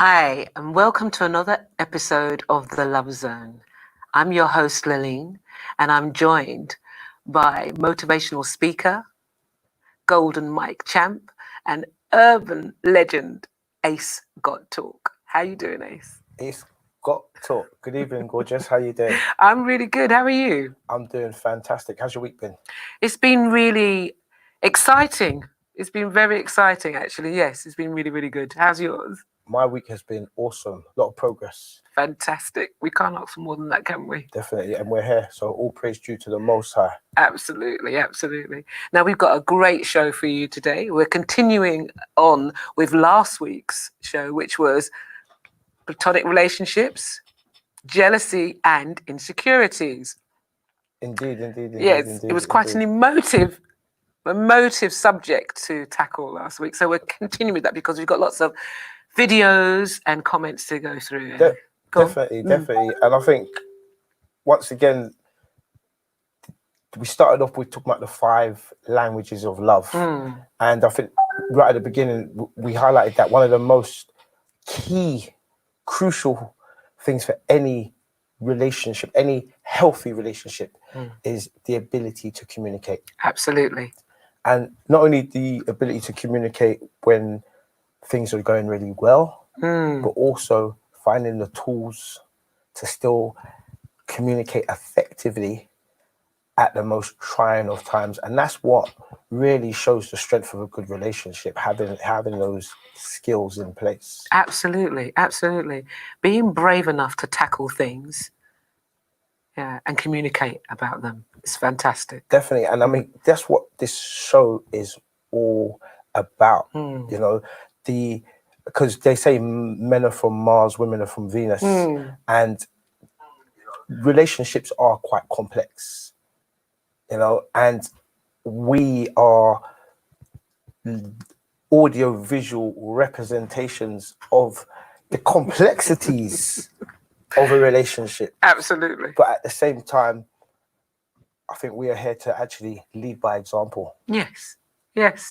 Hi, and welcome to another episode of The Love Zone. I'm your host, Lurleen, and I'm joined by motivational speaker, golden mic champ, and urban legend, Ace Got Talk. How you doing, Ace? Ace Got Talk. Good evening, gorgeous. How you doing? I'm really good. How are you? I'm doing fantastic. How's your week been? It's been really exciting. It's been very exciting, actually. Yes, it's been really, really good. How's yours? My week has been awesome. A lot of progress. Fantastic. We can't ask for more than that, can we? Definitely. And we're here. So all praise due to the Most High. Absolutely, absolutely. Now, we've got a great show for you today. We're continuing on with last week's show, which was platonic relationships, jealousy, and insecurities. Indeed. Yes, it was quite an emotive subject to tackle last week. So we're continuing with that because we've got lots of videos and comments to go through. Definitely. And I think, once again, we started off with talking about the 5 languages of love. And I think right at the beginning, we highlighted that one of the most key, crucial things for any relationship, any healthy relationship, is the ability to communicate. Absolutely. And not only the ability to communicate when things are going really well, but also finding the tools to still communicate effectively at the most trying of times. And that's what really shows the strength of a good relationship, having those skills in place. Absolutely. Being brave enough to tackle things, and communicate about them. It's fantastic. Definitely. And I mean, that's what this show is all about. You know, because they say men are from Mars, women are from Venus, and relationships are quite complex, you know, and we are audio visual representations of the complexities of a relationship. Absolutely. But at the same time, I think we are here to actually lead by example. Yes,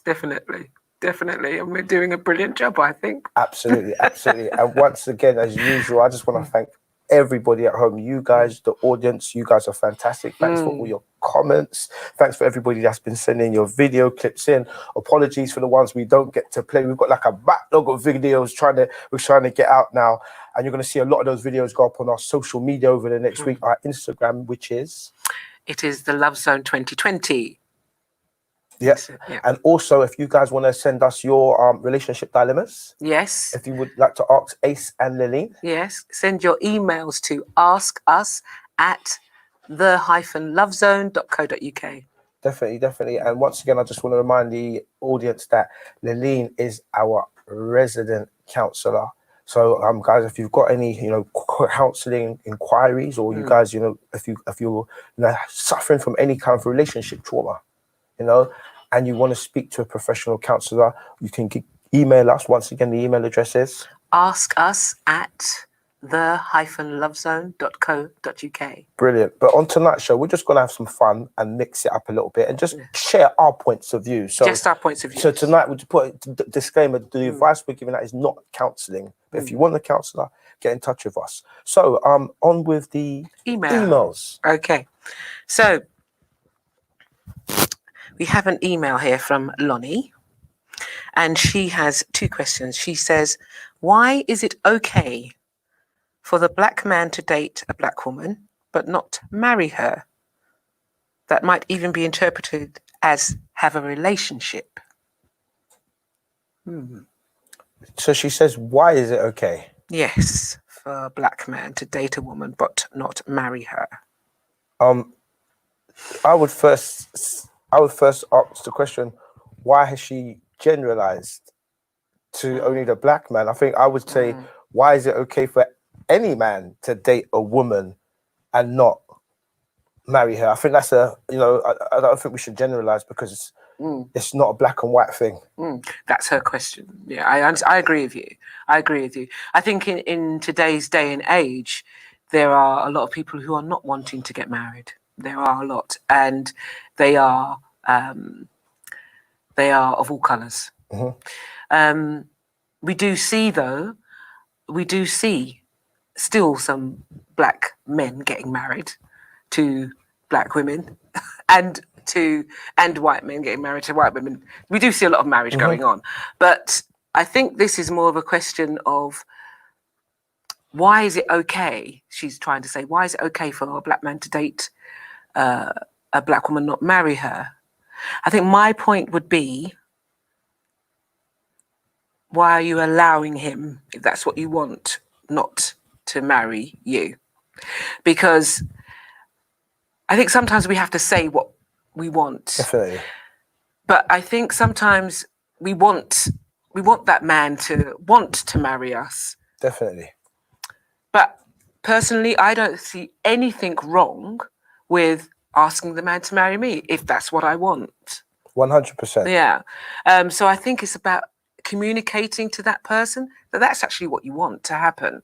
definitely. And we're doing a brilliant job, I think. Absolutely. And once again, as usual, I just want to thank everybody at home. You guys, the audience, you guys are fantastic. Thanks for all your comments. Thanks for everybody that's been sending your video clips in. Apologies for the ones we don't get to play. We've got like a backlog of videos we're trying to get out now. And you're going to see a lot of those videos go up on our social media over the next week. Our Instagram, which is? It is the Love Zone 2020. Yes. Yeah. And also, if you guys want to send us your relationship dilemmas, yes, if you would like to ask Ace and Lurleen, yes, send your emails to askus@the-lovezone.co.uk. Definitely. And once again, I just want to remind the audience that Lurleen is our resident counsellor. So, guys, if you've got any, counselling inquiries, or you guys, if you're suffering from any kind of relationship trauma, and you want to speak to a professional counsellor, you can email us. Once again, the email address is askus@the-lovezone.co.uk. Brilliant. But on tonight's show, we're just going to have some fun and mix it up a little bit and just share our points of view. So, just our points of view. So tonight, we'll put a disclaimer: the advice we're giving out is not counselling. But if you want a counsellor, get in touch with us. So, on with the emails. Okay. So, we have an email here from Lonnie, and she has 2 questions. She says, why is it okay for the black man to date a black woman but not marry her? That might even be interpreted as have a relationship. So she says, why is it okay? Yes, for a black man to date a woman but not marry her. I would first ask the question, why has she generalized to only the black man. I think I would say, why is it okay for any man to date a woman and not marry her? I think that's I don't think we should generalize, because it's not a black and white thing. That's her question. Yeah, I agree with you. I agree with you. I think in today's day and age, there are a lot of people who are not wanting to get married. There are a lot, and they are of all colours. We do see, though, still some black men getting married to black women, and white men getting married to white women. We do see a lot of marriage going on, but I think this is more of a question of, why is it okay? She's trying to say, why is it okay for a black man to date a black woman, not marry her? I think my point would be, why are you allowing him, if that's what you want, not to marry you? Because I think sometimes we have to say what we want. Definitely. But I think sometimes we want that man to want to marry us. Definitely. But personally, I don't see anything wrong with asking the man to marry me if that's what I want. 100%. Yeah. So I think it's about communicating to that person that that's actually what you want to happen.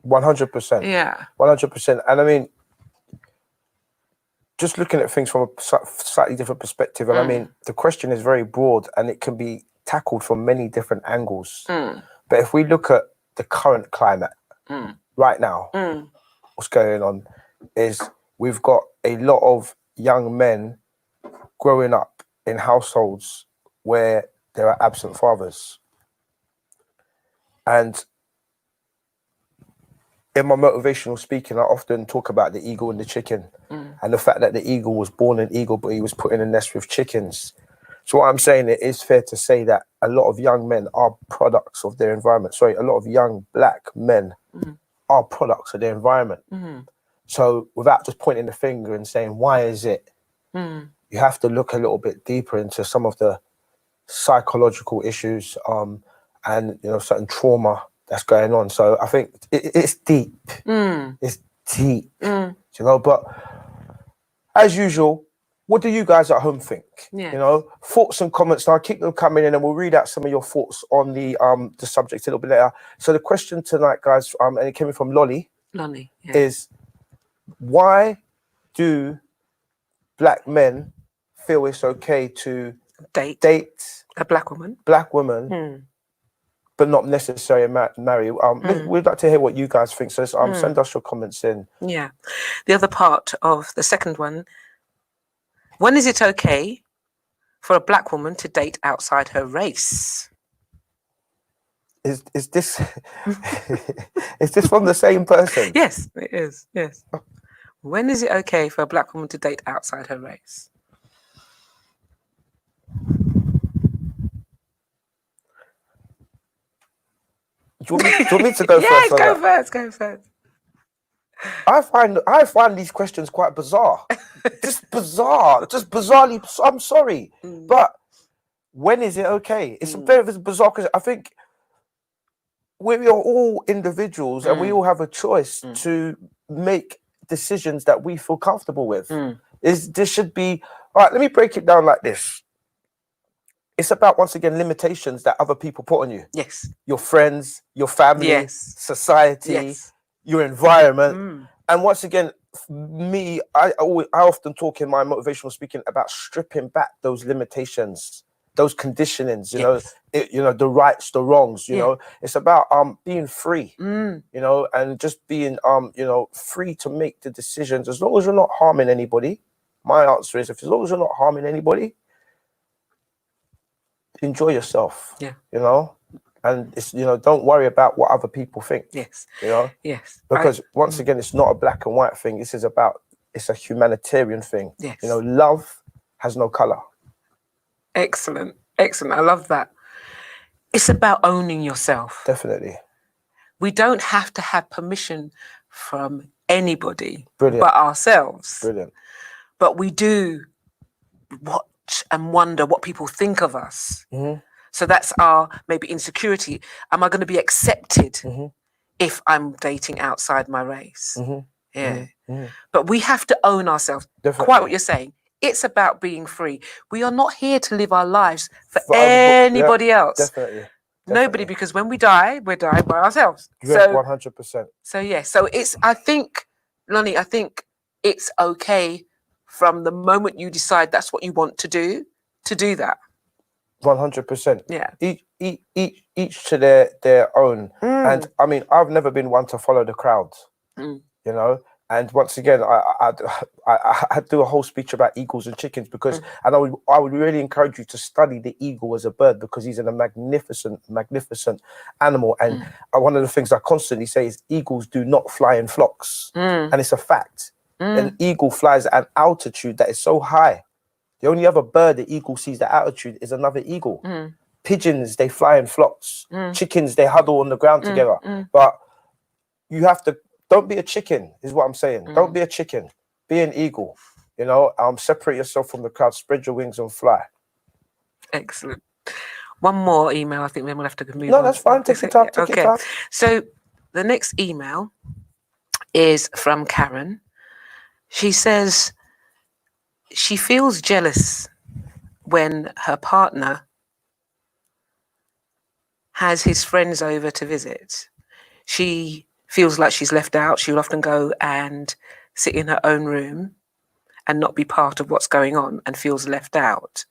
100%. Yeah. 100%. And I mean, just looking at things from a slightly different perspective, and I mean, the question is very broad and it can be tackled from many different angles. But if we look at the current climate right now, what's going on is we've got a lot of young men growing up in households where there are absent fathers. And in my motivational speaking, I often talk about the eagle and the chicken, and the fact that the eagle was born an eagle, but he was put in a nest with chickens. So what I'm saying, it is fair to say that a lot of young men are products of their environment. Sorry, a lot of young black men are products of their environment. So without just pointing the finger and saying, why is it? You have to look a little bit deeper into some of the psychological issues and certain trauma that's going on. So I think it's deep. It's deep, but as usual, what do you guys at home think? Thoughts and comments. Now keep them coming in and we'll read out some of your thoughts on the subject a little bit later. So the question tonight, guys, and it came in from Lolly, is, why do black men feel it's okay to date a black woman, but not necessarily marry? We'd like to hear what you guys think. So send us your comments in. Yeah. The other part of the second one, when is it okay for a black woman to date outside her race? Is this is this from the same person? Yes, it is. Yes. When is it okay for a black woman to date outside her race? Do you want me to go first? Yes, go first. I find these questions quite bizarre. Just bizarrely. I'm sorry, but when is it okay? It's a very bizarre question. I think we are all individuals and we all have a choice to make decisions that we feel comfortable with. This should be all right. Let me break it down like this. It's about, once again, limitations that other people put on you. Yes. Your friends, your family, society, your environment. And once again, me, I often talk in my motivational speaking about stripping back those limitations, those conditionings, the rights, the wrongs, you know. It's about being free, and just being free to make the decisions as long as you're not harming anybody. My answer is, as long as you're not harming anybody, enjoy yourself. And it's don't worry about what other people think. Because once again, it's not a black and white thing. It's a humanitarian thing. Love has no color. Excellent. I love that. It's about owning yourself. Definitely. We don't have to have permission from anybody but ourselves. Brilliant. But we do watch and wonder what people think of us. So that's our maybe insecurity. Am I going to be accepted Mhm. if I'm dating outside my race? Mhm. Yeah. Mhm. But we have to own ourselves. Quite Definitely. what you're saying. It's about being free. We are not here to live our lives for For other people, yeah, anybody else. definitely. Nobody, because when we die, we're dying by ourselves. Yeah, So 100%. so yeah, so I think, Lonnie, I think it's okay from the moment you decide that's what you want to do that. 100%. Yeah. Each to their own. And Mm. I mean, I've never been one to follow the crowd, Mm. you know. And once again, I do a whole speech about eagles and chickens because, and I would really encourage you to study the eagle as a bird because he's a magnificent animal. And one of the things I constantly say is eagles do not fly in flocks, and it's a fact. An eagle flies at an altitude that is so high. The only other bird the eagle sees at altitude is another eagle. Pigeons, they fly in flocks. Chickens, they huddle on the ground together. But you have to, don't be a chicken, is what I'm saying. Don't be a chicken. Be an eagle. You know, separate yourself from the crowd, spread your wings and fly. Excellent. One more email, I think then we'll have to move on. No, that's fine. Take your time. Take your time. So the next email is from Karen. She says she feels jealous when her partner has his friends over to visit. She feels like she's left out. She'll often go and sit in her own room and not be part of what's going on and feels left out.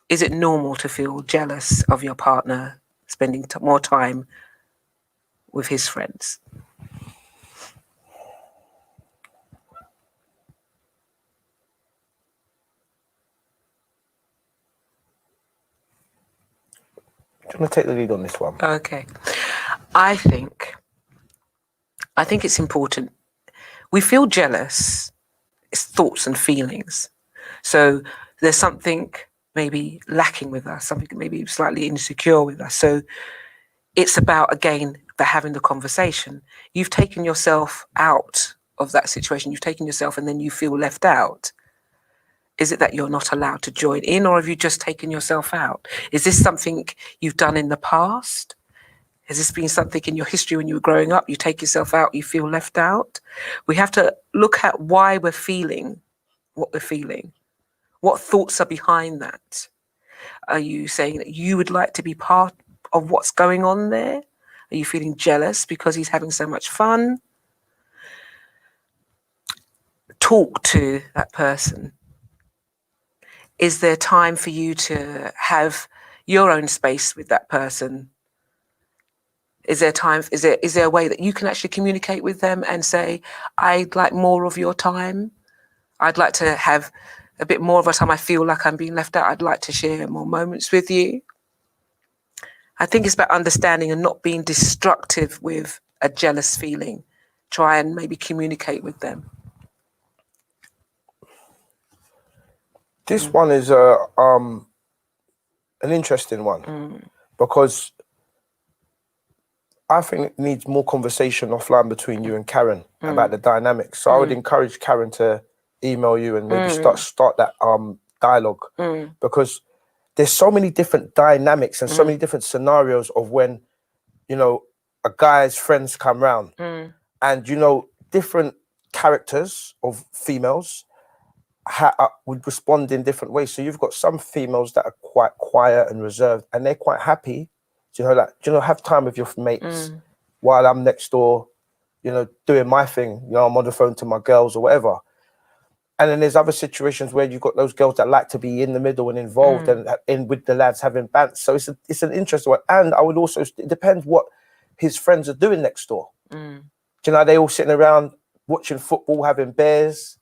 Is it normal to feel jealous of your partner spending more time with his friends? Do you want to take the lead on this one? Okay. I think it's important. We feel jealous. It's thoughts and feelings. So there's something maybe lacking with us, something maybe slightly insecure with us. So it's about, again, having the conversation. You've taken yourself out of that situation. You've taken yourself and then you feel left out. Is it that you're not allowed to join in, or have you just taken yourself out? Is this something you've done in the past? Has this been something in your history when you were growing up? You take yourself out, you feel left out? We have to look at why we're feeling what we're feeling. What thoughts are behind that? Are you saying that you would like to be part of what's going on there? Are you feeling jealous because he's having so much fun? Talk to that person. Is there time for you to have your own space with that person? Is there time? Is there a way that you can actually communicate with them and say, I'd like more of your time? I'd like to have a bit more of a time. I feel like I'm being left out. I'd like to share more moments with you. I think it's about understanding and not being destructive with a jealous feeling. Try and maybe communicate with them. This one is an interesting one because I think it needs more conversation offline between you and Karen about the dynamics. So I would encourage Karen to email you and maybe start that dialogue because there's so many different dynamics and so many different scenarios of when, you know, a guy's friends come round and, you know, different characters of females would respond in different ways. So you've got some females that are quite quiet and reserved and they're quite happy, have time with your mates while I'm next door, doing my thing, I'm on the phone to my girls or whatever. And then there's other situations where you've got those girls that like to be in the middle and involved and with the lads having bants. So it's an interesting one. And I would also, it depends what his friends are doing next door. Are they all sitting around watching football, having beers?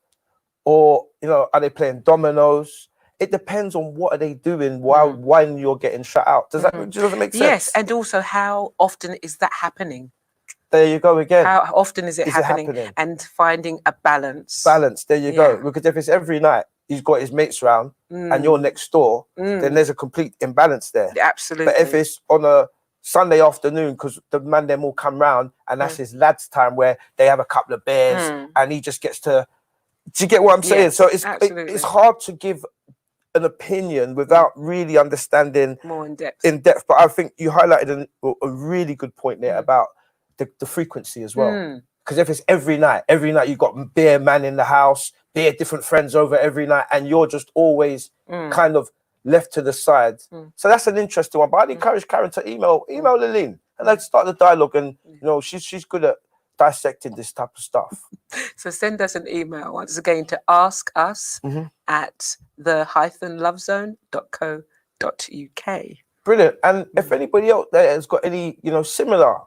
Or, are they playing dominoes? It depends on what are they doing while you're getting shut out. Does that make sense? Yes, and also how often is that happening? There you go again. How often is it happening? And finding a balance. There you go. Because if it's every night, he's got his mates round and you're next door, then there's a complete imbalance there. Absolutely. But if it's on a Sunday afternoon, because the man them all come round and that's his lads' time where they have a couple of beers and he just gets to... Do you get what I'm saying? So it's hard to give an opinion without really understanding more in depth. But I think you highlighted a really good point there about the frequency as well. Because if it's every night you've got bare man in the house, bare different friends over every night, and you're just always kind of left to the side. So that's an interesting one. But I'd encourage Karen to email Lurleen and let's start the dialogue. And you know, she's good at dissecting this type of stuff. So send us an email once again to ask us at the-lovezone.co.uk. Brilliant. And if anybody else there has got any, you know, similar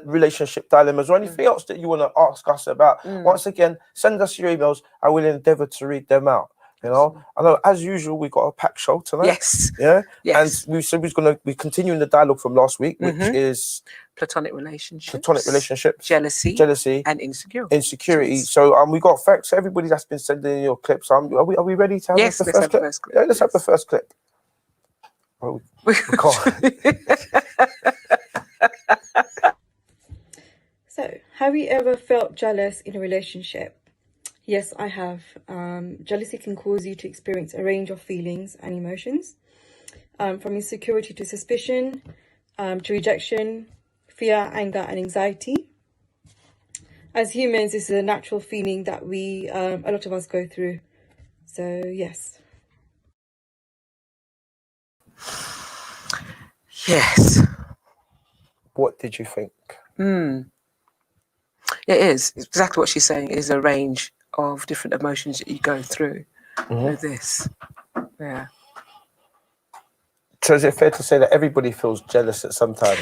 relationship dilemmas or anything else that you want to ask us about, once again, send us your emails. I will endeavor to read them out. You know, I know as usual we got a packed show tonight. Yes. Yeah. Yes. And we said we're going to be continuing the dialogue from last week, which is platonic relationships, jealousy, and insecurity. So we got thanks to everybody that's been sending in your clips. Are we ready to have the first clip? Yeah, let's have the first clip. Well, we can't. So, have you ever felt jealous in a relationship? Yes, I have. Jealousy can cause you to experience a range of feelings and emotions, from insecurity to suspicion, to rejection, fear, anger, and anxiety. As humans, this is a natural feeling that a lot of us go through. So, yes. Yes. What did you think? It is. It's exactly what she's saying. It is a range of different emotions that you go through with this. Yeah. So is it fair to say that everybody feels jealous at some times?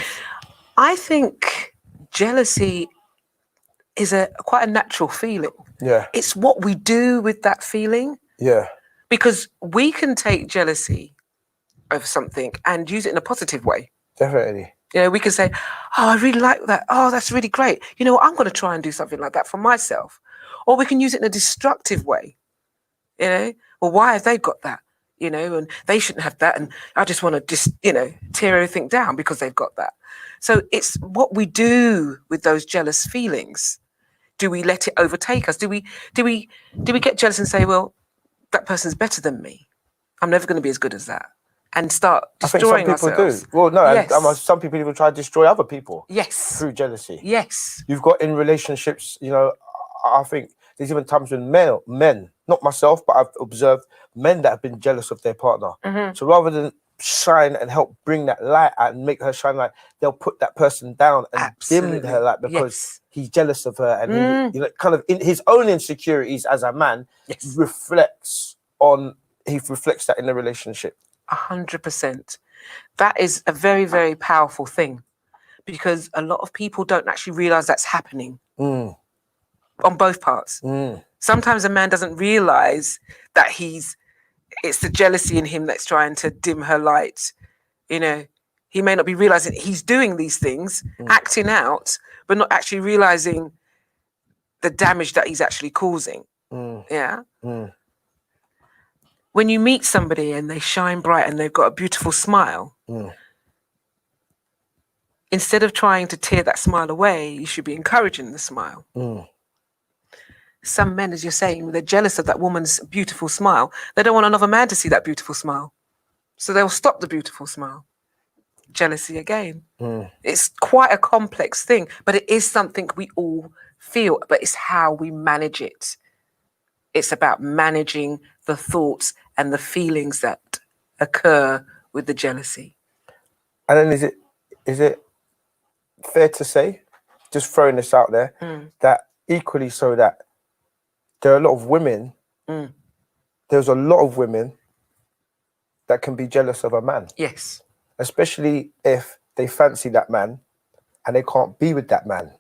I think jealousy is quite a natural feeling. Yeah. It's what we do with that feeling. Yeah. Because we can take jealousy of something and use it in a positive way. Definitely. You know, we can say, oh, I really like that. Oh, that's really great. You know, I'm going to try and do something like that for myself. Or we can use it in a destructive way. You know, well, why have they got that? You know, and they shouldn't have that. And I just want to just, you know, tear everything down because they've got that. So it's what we do with those jealous feelings. Do we let it overtake us? Do we get jealous and say, well, that person's better than me. I'm never going to be as good as that. And start destroying ourselves. I think some people do. Well, no, yes. and some people even try to destroy other people. Yes. Through jealousy. Yes. You've got in relationships, you know, I think there's even times when men, not myself, but I've observed men that have been jealous of their partner. So rather than shine and help bring that light out and make her shine light, they'll put that person down and dim her light because he's jealous of her. And he, you know, kind of in his own insecurities as a man, reflects that in the relationship. 100%. That is a very, very powerful thing because a lot of people don't actually realize that's happening on both parts. Sometimes a man doesn't realize that it's the jealousy in him that's trying to dim her light. You know, he may not be realizing he's doing these things, acting out, but not actually realizing the damage that he's actually causing. Yeah. When you meet somebody and they shine bright and they've got a beautiful smile, instead of trying to tear that smile away, you should be encouraging the smile. Some men, as you're saying, they're jealous of that woman's beautiful smile. They don't want another man to see that beautiful smile. So they'll stop the beautiful smile. Jealousy again. It's quite a complex thing, but it is something we all feel, but it's how we manage it. It's about managing the thoughts and the feelings that occur with the jealousy. And then is it fair to say, just throwing this out there, that equally so that there are a lot of women, there's a lot of women that can be jealous of a man. Yes. Especially if they fancy that man and they can't be with that man.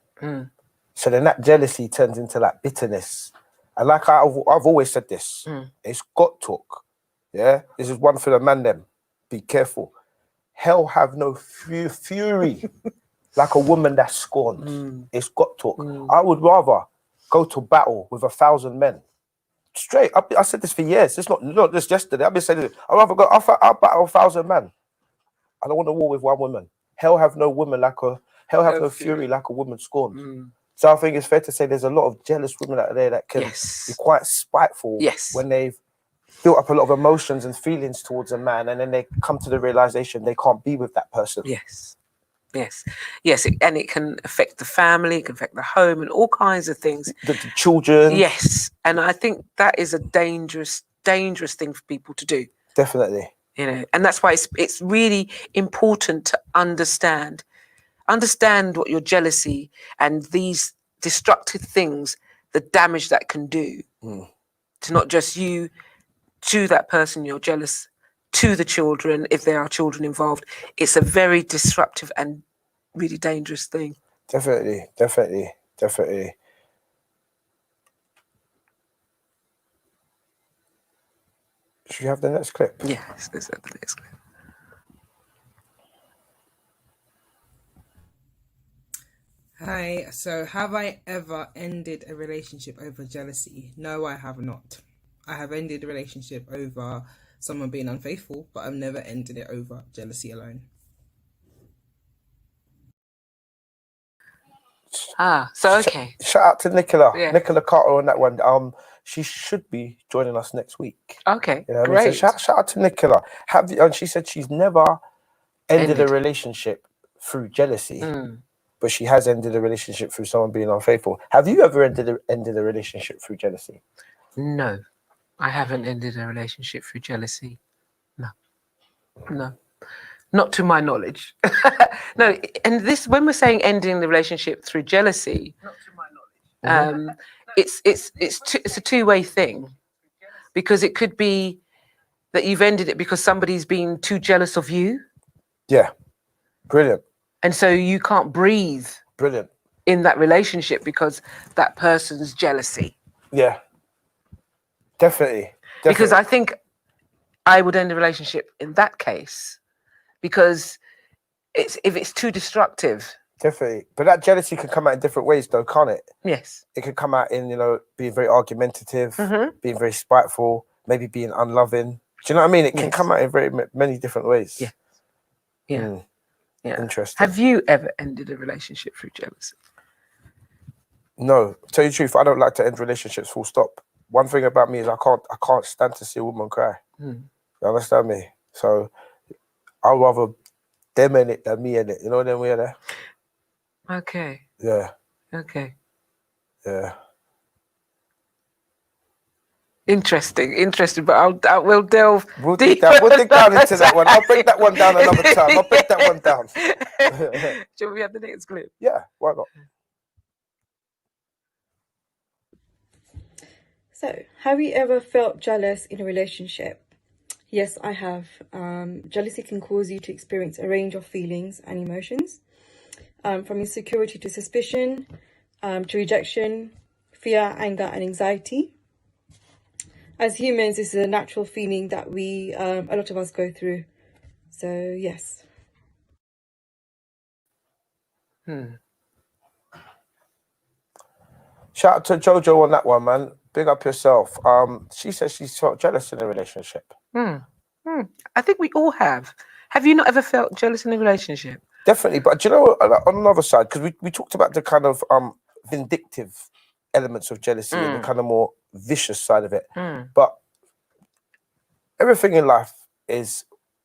So then that jealousy turns into like bitterness. And like I've always said this, it's got talk. Yeah, this is one for the man them. Be careful. Hell have no fury like a woman that's scorned. It's got talk. I would rather go to battle with 1,000 men. Straight. I said this for years. It's not just yesterday. I've been saying it. I'll battle 1,000 men. I don't want to war with one woman. Hell have no no fury like a woman scorned. So I think it's fair to say there's a lot of jealous women out there that can be quite spiteful when they've built up a lot of emotions and feelings towards a man, and then they come to the realization they can't be with that person. Yes. And it can affect the family, it can affect the home, and all kinds of things. The children. Yes, and I think that is a dangerous thing for people to do. Definitely. And that's why it's really important to understand what your jealousy and these destructive things, the damage that can do to not just you, to that person you're jealous, to the children, if there are children involved. It's a very disruptive and really dangerous thing. Definitely. Should we have the next clip? Yes, let's have the next clip. Hi, so have I ever ended a relationship over jealousy? No, I have not. I have ended a relationship over someone being unfaithful, but I've never ended it over jealousy alone. So okay. Shout out to Nicola. Yeah. Nicola Carter on that one. She should be joining us next week. Okay, You know what I great. mean? So shout out to Nicola. And she said she's never ended a relationship through jealousy, but she has ended a relationship through someone being unfaithful. Have you ever ended a relationship through jealousy? No, I haven't ended a relationship through jealousy. No, not to my knowledge. No, and this, when we're saying ending the relationship through jealousy, not to my knowledge. It's a two-way thing, because it could be that you've ended it because somebody's been too jealous of you. Yeah, brilliant. And so you can't breathe. Brilliant. In that relationship because that person's jealousy. Yeah, definitely. Because I think I would end a relationship in that case, because if it's too destructive. Definitely. But that jealousy can come out in different ways though, can't it? Yes. It can come out in, being very argumentative, being very spiteful, maybe being unloving. Do you know what I mean? It can come out in very many different ways. Yeah. Interesting. Have you ever ended a relationship through jealousy? No. To tell you the truth, I don't like to end relationships full stop. One thing about me is I can't stand to see a woman cry. You understand me? So I'd rather them in it than me in it. You know, then we're there. Okay. Yeah. Okay. Yeah. Interesting, but we'll delve deeper. We'll dig down into that one. I'll break that one down another time. I'll break that one down. Shall we have the next clip? Yeah, why not? So, have you ever felt jealous in a relationship? Yes, I have. Jealousy can cause you to experience a range of feelings and emotions, from insecurity to suspicion, to rejection, fear, anger, and anxiety. As humans, this is a natural feeling that a lot of us go through. So, yes. Shout out to Jojo on that one, man. Big up yourself. She says she's felt jealous in a relationship. I think we all have. Have you not ever felt jealous in a relationship? Definitely, but do you know, on another side, because we talked about the kind of vindictive elements of jealousy and the kind of more vicious side of it. But everything in life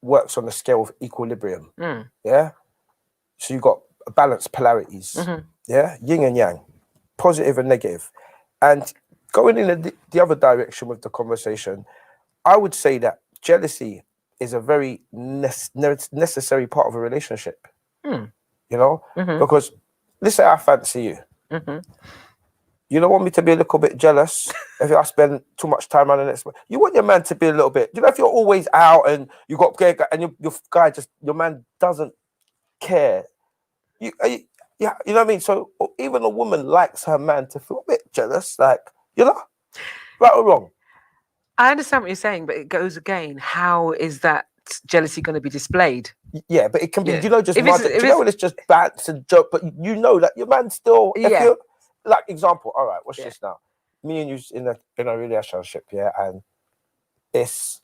works on the scale of equilibrium. Yeah. So you've got balanced polarities. Yeah, yin and yang, positive and negative. And going in the other direction with the conversation, I would say that jealousy is a very necessary part of a relationship. Because let's say I fancy you. You don't want me to be a little bit jealous if I spend too much time on the next one. You want your man to be a little bit, if you're always out and you got and your man doesn't care. You know what I mean? So even a woman likes her man to feel a bit jealous, like, right or wrong. I understand what you're saying, but it goes again. How is that jealousy going to be displayed? Yeah, but it can be, just when it's just bad, it's a joke, but that your man still, if you're, like, example, all right, watch this now. Me and you in a relationship, and it's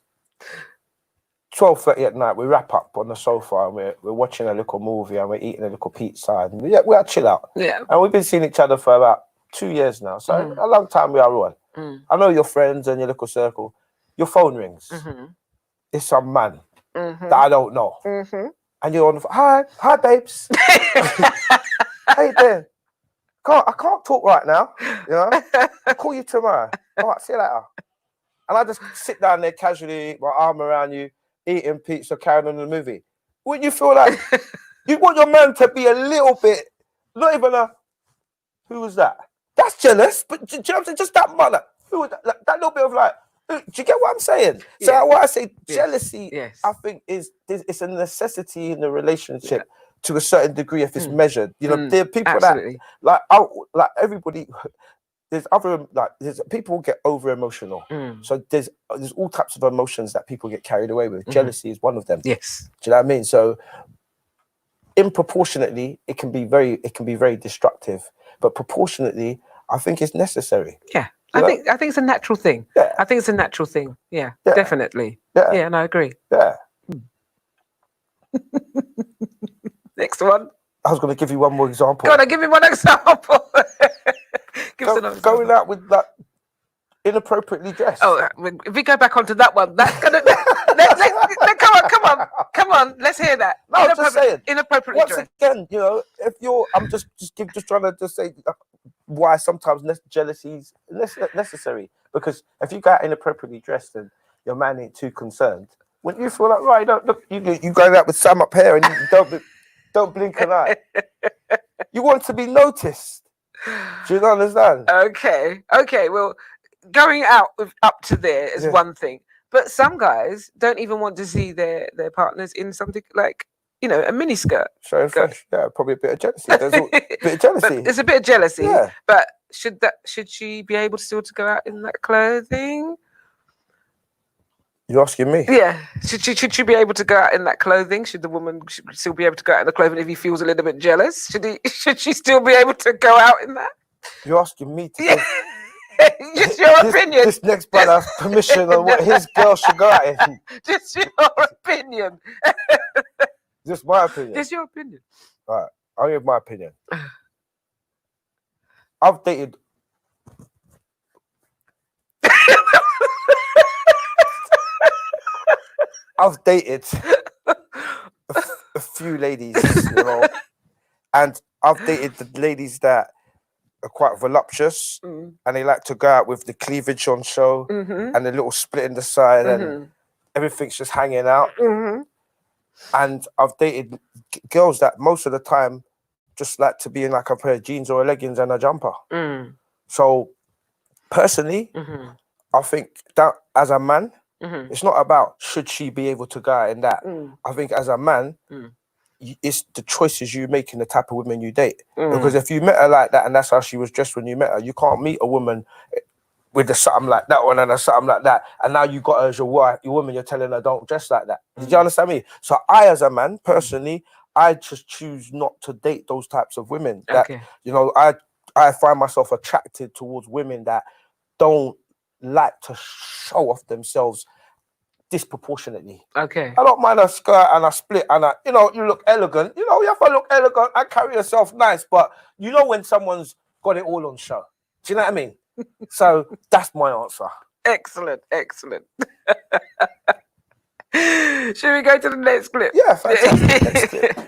12:30 at night. We wrap up on the sofa and we're watching a little movie and we're eating a little pizza and we're chill out. Yeah. And we've been seeing each other for about 2 years now, so a long time we are on. I know your friends and your little circle. your phone rings. It's some man that I don't know. And you're on the phone. Hi, babes. How you doing? I can't talk right now. You know, I'll call you tomorrow. All right, see you later. And I just sit down there casually, my arm around you, eating pizza, carrying on the movie. Wouldn't you feel like you want your man to be a little bit, not even who was that? That's jealous, but do you know what I'm saying? Just that man, who was that? That little bit of like, do you get what I'm saying? So what I say, jealousy, I think it's a necessity in the relationship to a certain degree if it's measured. You know, there are people that like everybody. There's people who get over emotional. So there's all types of emotions that people get carried away with. Jealousy is one of them. Yes. Do you know what I mean? So improportionately, it can be very destructive. But proportionately, I think it's necessary. Yeah. I think it's a natural thing. Yeah. I think it's a natural thing. Yeah. Definitely. Yeah. Yeah, and I agree. Yeah. Next one. I was going to give you one more example. Go on, give me one example. Going out with that inappropriately dressed. Oh, if we go back onto that one, that's gonna. Come on. Let's hear that. No, I'm just saying. Inappropriately dressed. Once again, you know, if you're, I'm just trying to just say why sometimes jealousy is necessary. Because if you got inappropriately dressed and your man ain't too concerned, when you feel like right, look, you going out with Sam up here and you don't blink an eye. You want to be noticed. Do you understand? Okay. Well, going out up to there is one thing, but some guys don't even want to see their partners in something like, you know, a mini skirt. Showing fresh, probably a bit of jealousy. There's a bit of jealousy. There's a bit of jealousy. But should she be able to go out in that clothing? You're asking me? Yeah. Should she be able to go out in that clothing? Should the woman still be able to go out in the clothing if he feels a little bit jealous? Should she still be able to go out in that? You're asking me to give just your opinion. This next brother has permission on what his girl should go out in. Just your opinion. Just my opinion. Just your opinion. All right, I'll give my opinion. I've dated. I've dated a few ladies, you know, and I've dated the ladies that are quite voluptuous and they like to go out with the cleavage on show and the little split in the side and everything's just hanging out. And I've dated girls that most of the time just like to be in like a pair of jeans or leggings and a jumper. So personally, I think that as a man, it's not about should she be able to go out in that. I think as a man, it's the choices you make and the type of women you date. Because if you met her like that and that's how she was dressed when you met her, you can't meet a woman with a something like that one and a something like that, and now you got her as your wife, your woman, you're telling her don't dress like that. Did you understand me? So I, as a man, personally, I just choose not to date those types of women. That you know, I find myself attracted towards women that don't like to show off themselves disproportionately. I don't mind a skirt and a split and you know, you look elegant. You know, you have to look elegant and carry yourself nice, but you know when someone's got it all on show. Do you know what I mean? So that's my answer. Excellent. Should we go to the next clip? Yeah, fantastic. Next clip.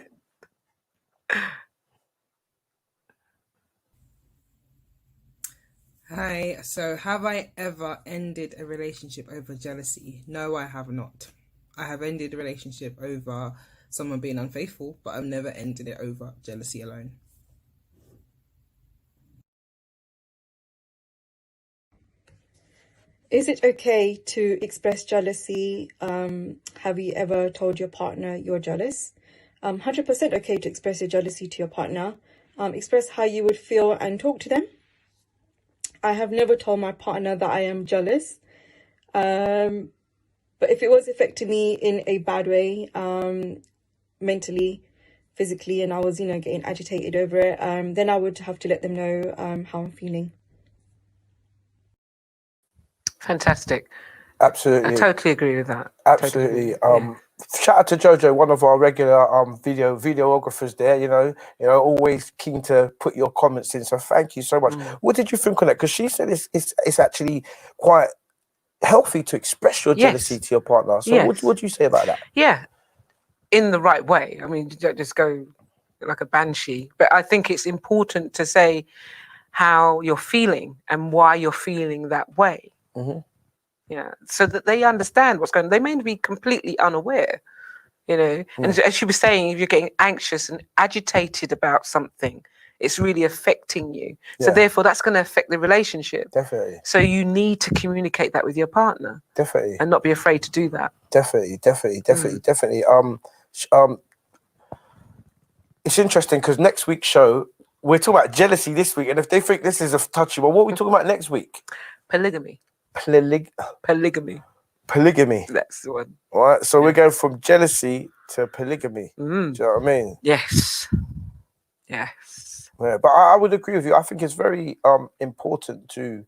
Hi, so have I ever ended a relationship over jealousy? No, I have not. I have ended a relationship over someone being unfaithful, but I've never ended it over jealousy alone. Is it okay to express jealousy? Have you ever told your partner you're jealous? 100% okay to express your jealousy to your partner. Express how you would feel and talk to them. I have never told my partner that I am jealous. But if it was affecting me in a bad way, mentally, physically, and I was, getting agitated over it, then I would have to let them know how I'm feeling. Fantastic. Absolutely. I totally agree with that. Absolutely. Shout out to Jojo, one of our regular videographers there, you know, always keen to put your comments in. So thank you so much. What did you think on that? Because she said it's actually quite healthy to express your Yes. jealousy to your partner. So Yes. what do you say about that? Yeah, in the right way. I mean, you don't just go like a banshee. But I think it's important to say how you're feeling and why you're feeling that way. Mm-hmm. Yeah, so that they understand what's going on. They may be completely unaware, you know. And as she was saying, if you're getting anxious and agitated about something, it's really affecting you. So Yeah. therefore, that's going to affect the relationship. Definitely. So you need to communicate that with your partner Definitely. and not be afraid to do that. Definitely. It's interesting because next week's show, we're talking about jealousy this week. And if they think this is a touchy one, what are we talking about next week? Polygamy. Polygamy. That's the one. All right. So we're going from jealousy to polygamy. Do you know what I mean? Yes. Yeah, but I would agree with you. I think it's very important to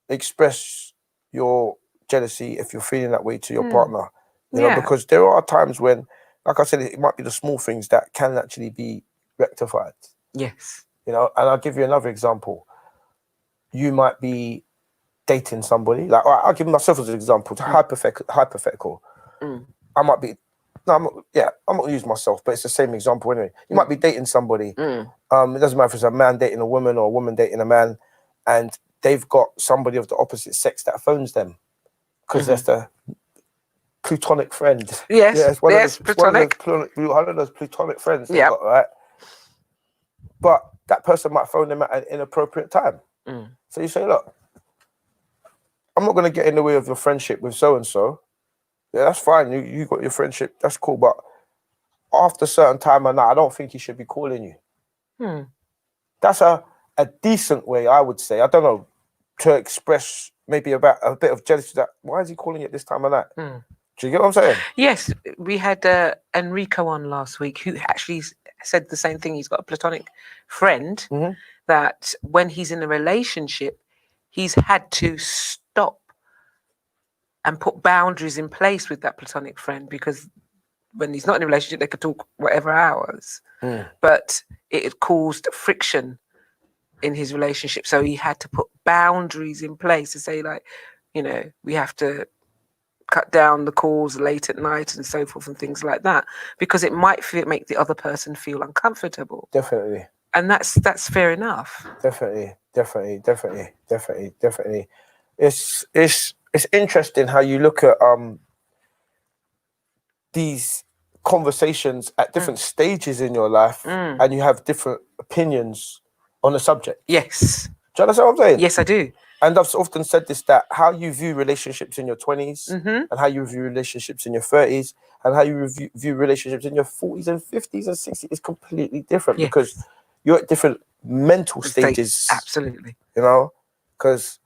express your jealousy if you're feeling that way to your partner. You know, because there are times when, like I said, it might be the small things that can actually be rectified. Yes. You know, and I'll give you another example. You might be dating somebody. Like I'll give myself as an example. Hypothetical. I might be. No, I'm not using myself, but it's the same example anyway. You might be dating somebody. It doesn't matter if it's a man dating a woman or a woman dating a man, and they've got somebody of the opposite sex that phones them because that's the platonic friend. Yes, yeah, it's one platonic. One of those platonic friends they've got, right? But that person might phone them at an inappropriate time. So you say, look, I'm not going to get in the way of your friendship with so and so. Yeah, that's fine. You got your friendship. That's cool. But after a certain time of night, I don't think he should be calling you. That's a decent way, I would say. I don't know, to express maybe about a bit of jealousy. That why is he calling you at this time of night? Do you get what I'm saying? Yes, we had Enrico on last week who actually said the same thing. He's got a platonic friend that when he's in a relationship, he's had to stop and put boundaries in place with that platonic friend because when he's not in a relationship, they could talk whatever hours. But it had caused friction in his relationship. So he had to put boundaries in place to say, like, you know, we have to cut down the calls late at night and so forth and things like that, because it might make the other person feel uncomfortable. Definitely. And that's fair enough. Definitely. It's interesting how you look at these conversations at different stages in your life and you have different opinions on the subject. Yes. Do you understand what I'm saying? Yes, I do. And I've often said this, that how you view relationships in your 20s and how you view relationships in your 30s and how you view relationships in your 40s and 50s and 60s is completely different because you're at different mental stages. Absolutely. You know, because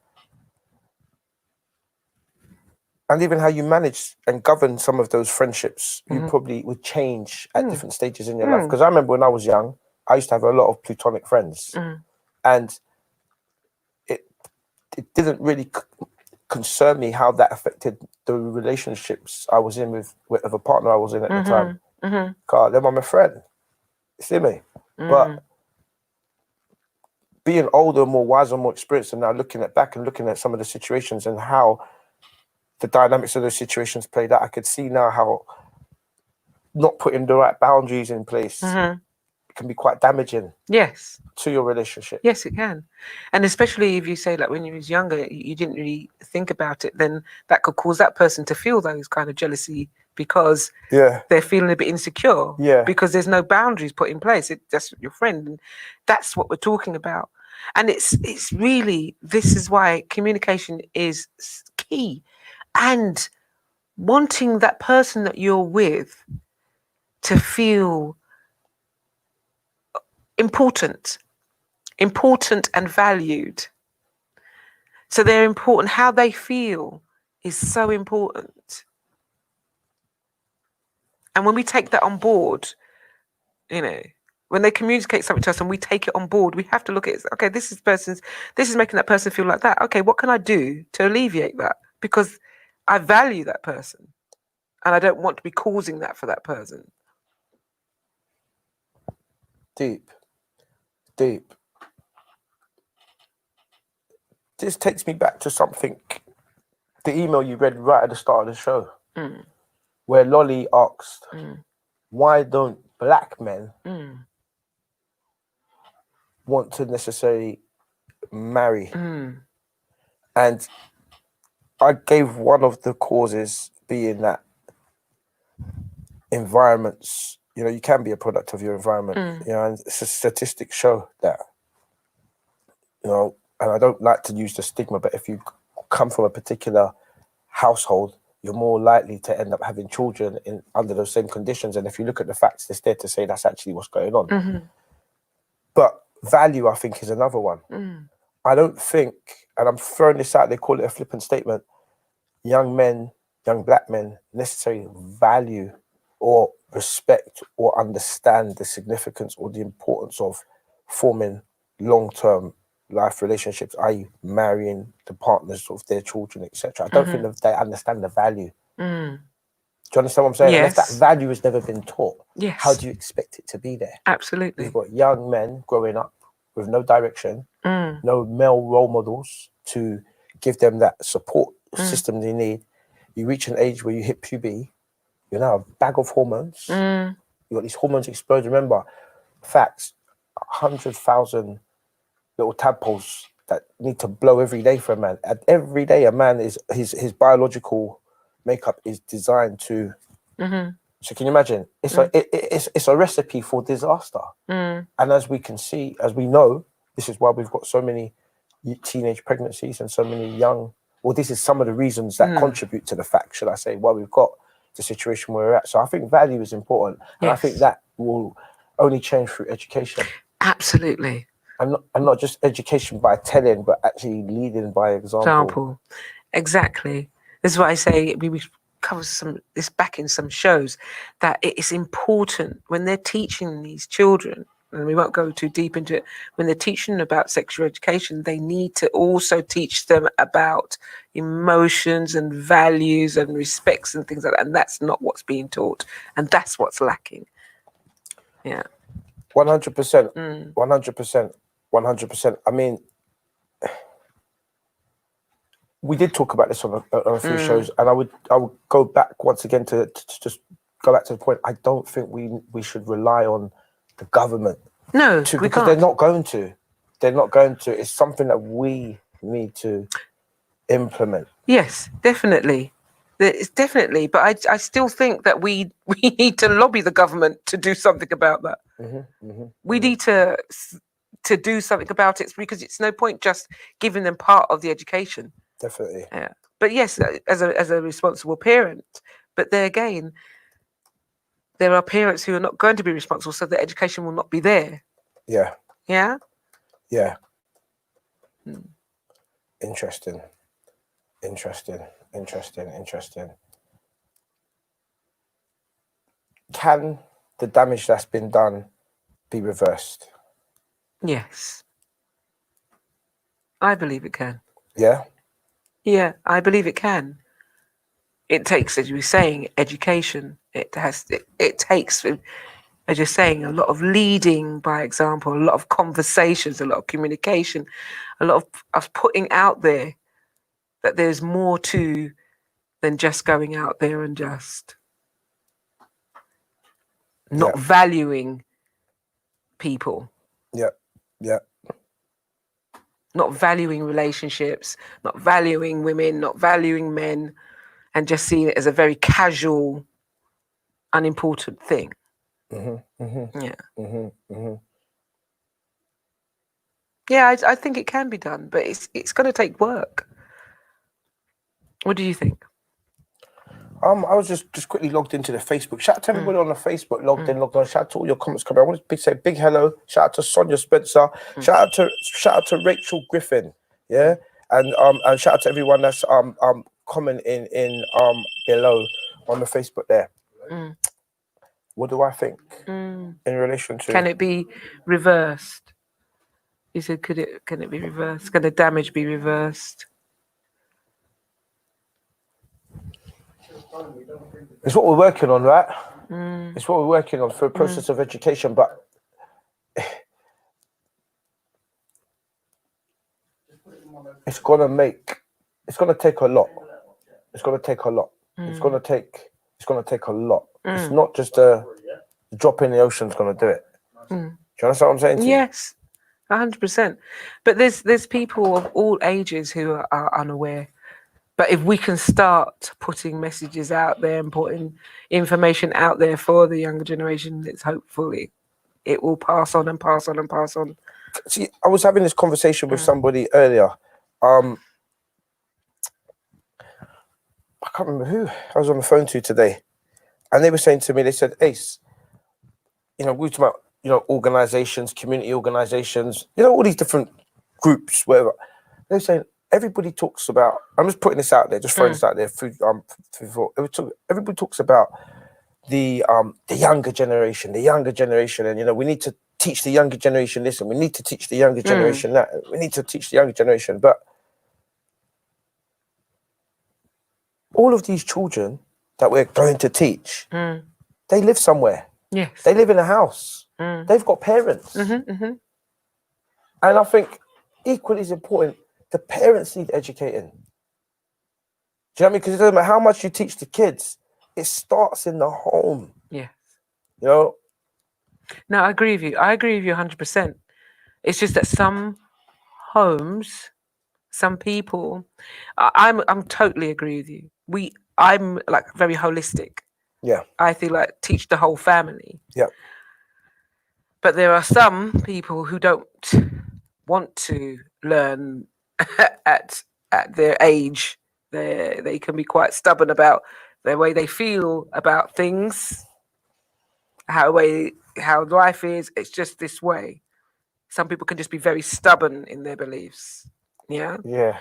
and even how you manage and govern some of those friendships, you probably would change at different stages in your life. Because I remember when I was young, I used to have a lot of platonic friends, and it didn't really concern me how that affected the relationships I was in with a partner I was in at the time. Because they're my friend, you see me? But being older, more wiser, more experienced, and now looking at some of the situations and how the dynamics of those situations played out, I could see now how not putting the right boundaries in place can be quite damaging. Yes. To your relationship. Yes, it can. And especially if you say, like, when you was younger, you didn't really think about it, then that could cause that person to feel those kind of jealousy because they're feeling a bit insecure. Because there's no boundaries put in place. That's your friend. And that's what we're talking about. And it's really, this is why communication is key. And wanting that person that you're with to feel important and valued. So they're important. How they feel is so important. And when we take that on board, you know, when they communicate something to us and we take it on board, we have to look at it. Okay, this is making that person feel like that. Okay, what can I do to alleviate that? Because I value that person and I don't want to be causing that for that person. Deep. This takes me back to something the email you read right at the start of the show, where Lolly asked, why don't black men want to necessarily marry? And I gave one of the causes being that environments, you know, you can be a product of your environment, you know, and statistics show that, you know, and I don't like to use the stigma, but if you come from a particular household, you're more likely to end up having children in under those same conditions. And if you look at the facts, it's there to say that's actually what's going on. But value, I think, is another one. I don't think, and I'm throwing this out, they call it a flippant statement, young men, young black men necessarily value or respect or understand the significance or the importance of forming long-term life relationships, i.e. marrying the partners of their children, etc. I don't think that they understand the value. Do you understand what I'm saying? Yes. And if that value has never been taught, Yes. how do you expect it to be there? Absolutely. You've got young men growing up with no direction, no male role models to give them that support system they need. You reach an age where you hit puberty, you're now a bag of hormones. You've got these hormones explode. Remember, facts, 100,000 little tadpoles that need to blow every day for a man. And every day a man is, his biological makeup is designed to, so can you imagine? It's a recipe for disaster. And as we can see, as we know, this is why we've got so many teenage pregnancies and so many young, well, this is some of the reasons that contribute to the fact, should I say, why we've got the situation where we're at. So I think value is important. And I think that will only change through education. Absolutely. And not just education by telling, but actually leading by example. Exactly. This is what I say. We cover this back in some shows, that it is important when they're teaching these children, and we won't go too deep into it, when they're teaching about sexual education, they need to also teach them about emotions and values and respects and things like that. And that's not what's being taught. And that's what's lacking. Yeah. 100%. 100%. 100%. I mean, we did talk about this on a few shows, and I would go back once again to just go back to the point. I don't think we should rely on the government. No, because they're not going to. They're not going to. It's something that we need to implement. Yes, definitely. It's definitely, but I still think that we need to lobby the government to do something about that. We need to do something about it, because it's no point just giving them part of the education. Definitely. Yeah. But yes, as a responsible parent, but there again, there are parents who are not going to be responsible, so the education will not be there. Yeah. Yeah. Yeah. Interesting. Can the damage that's been done be reversed? Yes. I believe it can. Yeah? Yeah, I believe it can. It takes, as you were saying, education. It takes, as you're saying, a lot of leading by example, a lot of conversations, a lot of communication, a lot of us putting out there that there's more to than just going out there and just not valuing people. Yeah. Not valuing relationships, not valuing women, not valuing men, and just seeing it as a very casual, unimportant thing. Yeah, I think it can be done, but it's going to take work. What do you think? I was just quickly logged into the Facebook. Shout out to everybody on the Facebook, logged in, logged on. Shout out to all your comments coming. I want to say big hello. Shout out to Sonia Spencer. Shout out to Rachel Griffin. Yeah, and shout out to everyone that's commenting in below on the Facebook there. What do I think in relation to? Can it be reversed? You said, can it be reversed? Can the damage be reversed? It's what we're working on, right? It's what we're working on for a process of education, but it's gonna take a lot. it's gonna take a lot. It's gonna take a lot. It's Mm. not just a drop in the ocean's gonna do it. Mm. Do you understand what I'm saying to you? Yes, 100%. But there's people of all ages who are unaware. But if we can start putting messages out there and putting information out there for the younger generation, it's hopefully it will pass on and pass on and pass on. See, I was having this conversation with somebody earlier. I can't remember who I was on the phone to today, and they were saying to me, they said, Ace, we talk about, organizations, community organizations, all these different groups, whatever. They're saying everybody talks about, I'm just putting this out there, just throwing this out there, everybody talks about the younger generation, and we need to teach the younger generation this, and we need to teach the younger generation that, we need to teach the younger generation. But all of these children that we're going to teach, they live somewhere. Yes. They live in a house. They've got parents. And I think equally as important, the parents need educating. Do you know what I mean? Because it doesn't matter how much you teach the kids, it starts in the home. Yes. No, I agree with you. I agree with you 100%. It's just that some homes, some people, I'm totally agree with you. I'm like very holistic. Yeah. I feel like teach the whole family. Yeah. But there are some people who don't want to learn at their age. They can be quite stubborn about the way they feel about things, how life is. It's just this way. Some people can just be very stubborn in their beliefs. Yeah. Yeah.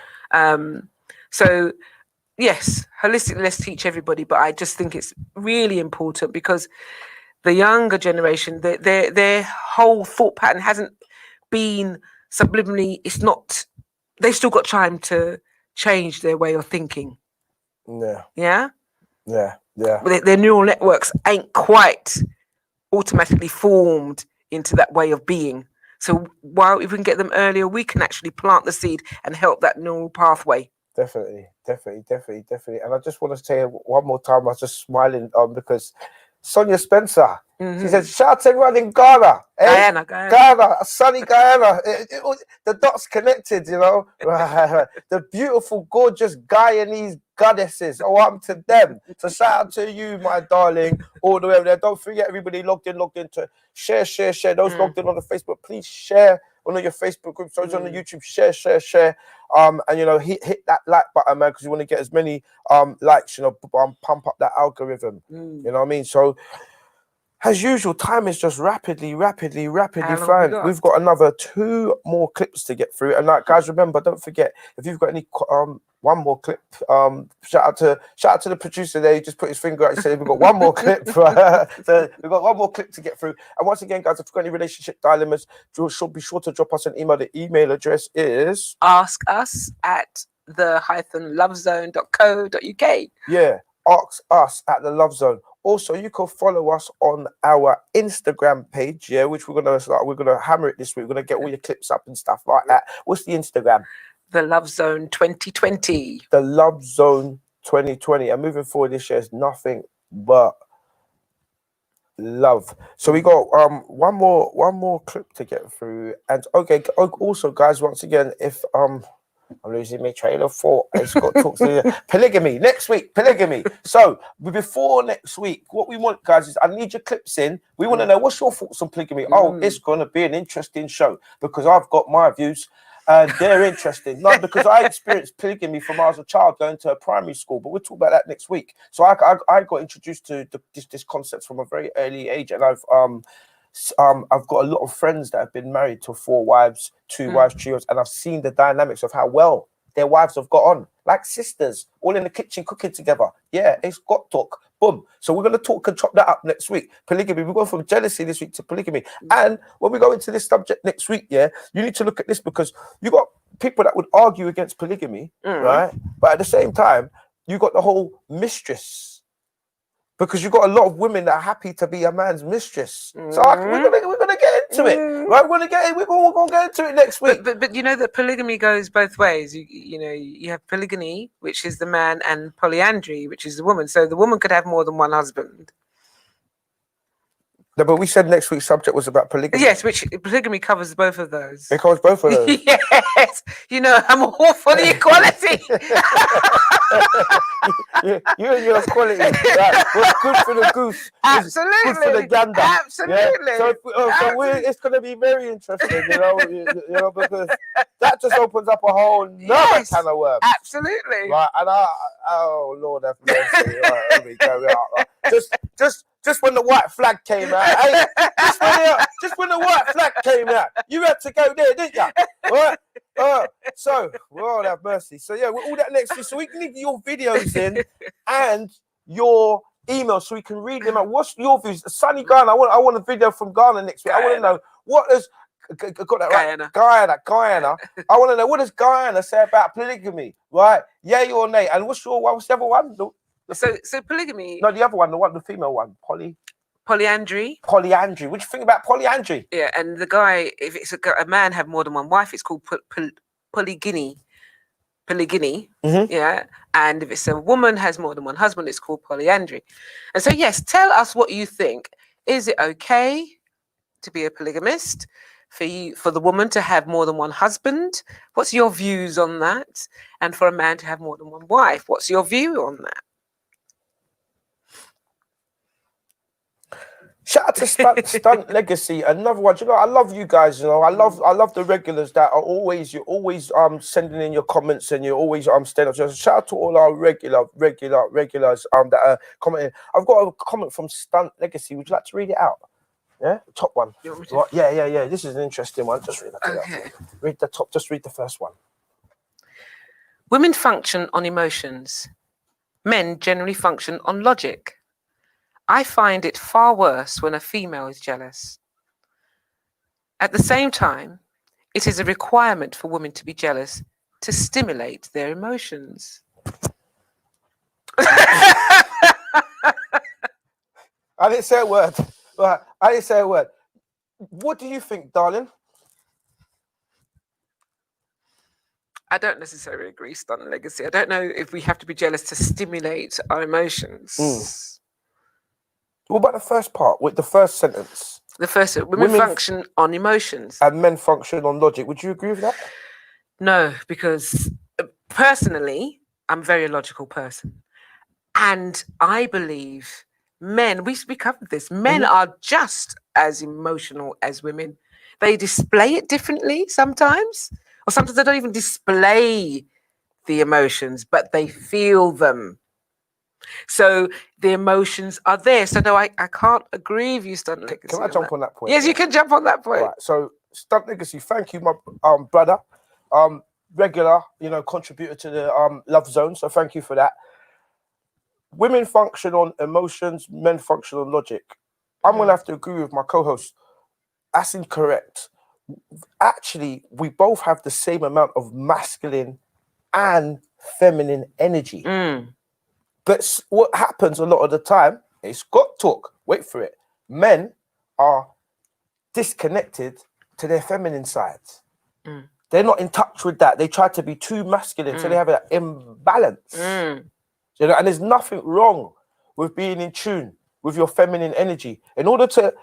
So yes, holistically, let's teach everybody. But I just think it's really important because the younger generation, their whole thought pattern hasn't been subliminally. It's not. They've still got time to change their way of thinking. Yeah. Yeah. Yeah. Yeah. But their neural networks ain't quite automatically formed into that way of being. So while if we can get them earlier, we can actually plant the seed and help that neural pathway. Definitely. And I just want to say one more time, I was just smiling because Sonia Spencer, she said, shout out to everyone in Ghana. Guyana, sunny Guyana. The dots connected, The beautiful, gorgeous Guyanese goddesses. Oh, I'm to them. So shout out to you, my darling, all the way over there. Don't forget, everybody logged in to share. Those logged in on the Facebook, please share on your Facebook groups. Those on the YouTube, share. And hit that like button, man, because you want to get as many likes, pump up that algorithm. You know what I mean? So as usual, time is just rapidly flying. We've got another 2 more clips to get through. And guys, remember, don't forget, if you've got any one more clip, shout out to the producer there. He just put his finger out and said we've got one more clip. So we've got one more clip to get through. And once again, guys, if you've got any relationship dilemmas, be sure to drop us an email. The email address is askus@thelovezone.co.uk. Yeah, ask us at the Love Zone. Also, you can follow us on our Instagram page, which we're gonna hammer it this week. We're gonna get all your clips up and stuff like that. What's the Instagram? The Love Zone 2020. The Love Zone 2020. And moving forward, this year is nothing but love. So we got one more clip to get through. And okay, also guys, once again, if I'm losing my trail of thought. It's got to talk to polygamy next week. Polygamy. So before next week, what we want, guys, is I need your clips in. We want to know what's your thoughts on polygamy. Oh, it's going to be an interesting show because I've got my views and they're interesting. Not because I experienced polygamy from when I was a child going to a primary school, but we'll talk about that next week. So I got introduced to this concept from a very early age, and I've got a lot of friends that have been married to 4 wives, 2 wives, trios, and I've seen the dynamics of how well their wives have got on, like sisters, all in the kitchen cooking together. Yeah, Ace Got Talk. Boom. So we're going to talk and chop that up next week. Polygamy. We're going from jealousy this week to polygamy. And when we go into this subject next week, you need to look at this because you got people that would argue against polygamy, right? But at the same time, you got the whole mistress. Because you've got a lot of women that are happy to be a man's mistress. So we're gonna get into into it. Right, we're gonna get into it next week. But you know that polygamy goes both ways. You know, you have polygamy, which is the man, and polyandry, which is the woman. So the woman could have more than one husband. No, but we said next week's subject was about polygamy. Yes, which polygamy covers both of those. It covers both of those. Yes, you know, I'm all for the equality. you and your equality. Right? What's good for the goose Absolutely. is good for the gander. Absolutely. Yeah? So it's going to be very interesting, you know, because that just opens up a whole nother can of worms. Absolutely. Right, and oh Lord have mercy. Right, here we go. Right. Just when the white flag came out, hey, just when the white flag came out, you had to go there, didn't you? Right? So, Lord have mercy. So yeah, all that next week. So we can leave your videos in and your emails so we can read them out. What's your views? Sunny Ghana, I want a video from Ghana next week. I want to know what does got that right? Guyana. I want to know what does Guyana say about polygamy, right? Yay or nay? And what's the other one? So polygamy. No, the other one, the female one, polyandry. Polyandry. What do you think about polyandry? Yeah, and the guy, if it's a man have more than one wife, it's called polygyny. Mm-hmm. Yeah, and if it's a woman has more than one husband, it's called polyandry. And so, yes, tell us what you think. Is it okay to be a polygamist? For the woman to have more than one husband? What's your views on that? And for a man to have more than one wife, what's your view on that? Shout out to Stunt Legacy, another one. You know, I love you guys. You know, I love the regulars that are always sending in your comments and you're always standing up. Shout out to all our regulars that are commenting. I've got a comment from Stunt Legacy. Would you like to read it out? Yeah, the top one. Right. Yeah. This is an interesting one. Just read that. Okay. Read the top. Just read the first one. Women function on emotions. Men generally function on logic. I find it far worse when a female is jealous. At the same time, it is a requirement for women to be jealous to stimulate their emotions. I didn't say a word. Right. I didn't say a word. What do you think, darling? I don't necessarily agree, Stunt Legacy. I don't know if we have to be jealous to stimulate our emotions. What about the first part, with the first sentence? The first, women function on emotions. And men function on logic. Would you agree with that? No, because personally, I'm a very logical person. And I believe men, we covered this, men are just as emotional as women. They display it differently sometimes, or sometimes they don't even display the emotions, but they feel them. So the emotions are there. So no, I can't agree with you, Stunt Legacy. Can I jump on that point? Yes, you can jump on that point. Right. So Stunt Legacy, thank you, my brother. Regular, contributor to the Love Zone. So thank you for that. Women function on emotions, men function on logic. I'm gonna have to agree with my co-host. That's incorrect. Actually, we both have the same amount of masculine and feminine energy. But what happens a lot of the time, it's got talk, wait for it. Men are disconnected to their feminine sides. They're not in touch with that. They try to be too masculine, so they have an imbalance. You know, and there's nothing wrong with being in tune with your feminine energy. In order to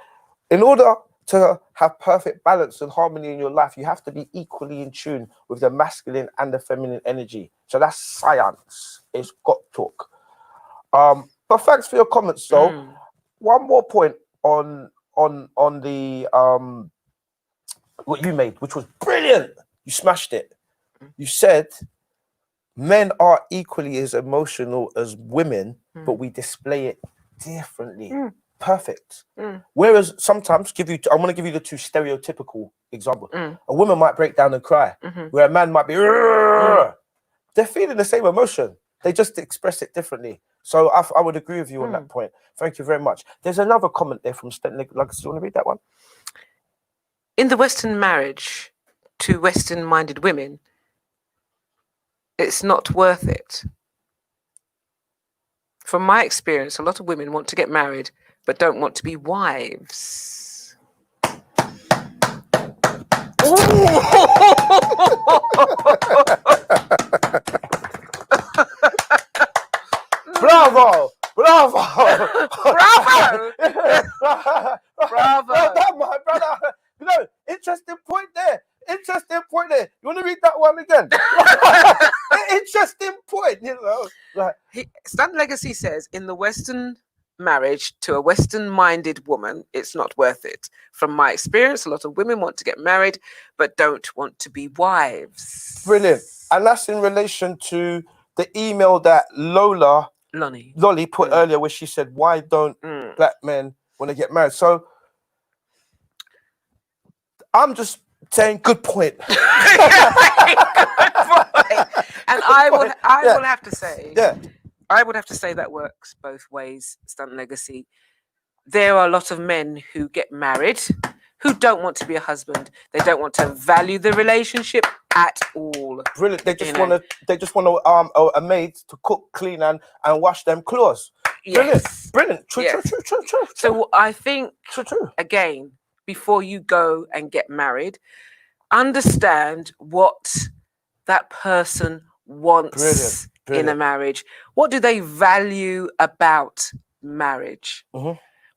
have perfect balance and harmony in your life, you have to be equally in tune with the masculine and the feminine energy. So that's science. It's got talk. But thanks for your comments, though. One more point on the what you made, which was brilliant. You smashed it. You said men are equally as emotional as women, but we display it differently. Perfect. Whereas sometimes I'm going to give you the two stereotypical examples. A woman might break down and cry, where a man might be. They're feeling the same emotion. They just express it differently. So I would agree with you on that point. Thank you very much. There's another comment there from Stunt Legacy. You want to read that one? In the Western marriage to Western-minded women, it's not worth it. From my experience, a lot of women want to get married but don't want to be wives. Bravo! Bravo! Bravo! Bravo! Well done, my brother. No, interesting point there. Interesting point there. You want to read that one again? Interesting point, you know. Like, Stunt Legacy says, in the Western marriage to a Western-minded woman, it's not worth it. From my experience, a lot of women want to get married, but don't want to be wives. brilliant. And that's in relation to the email that Lolly put earlier, where she said, why don't black men want to get married? So I'm just saying, good point. Good point. And I will have to say, I would have to say that works both ways, Stunt Legacy. There are a lot of men who get married who don't want to be a husband. They don't want to value the relationship at all. Brilliant. They just want a maid to cook, clean, and wash them clothes. Yes. Brilliant. True. So I think, True. again, before you go and get married, understand what that person wants in a marriage. What do they value about marriage?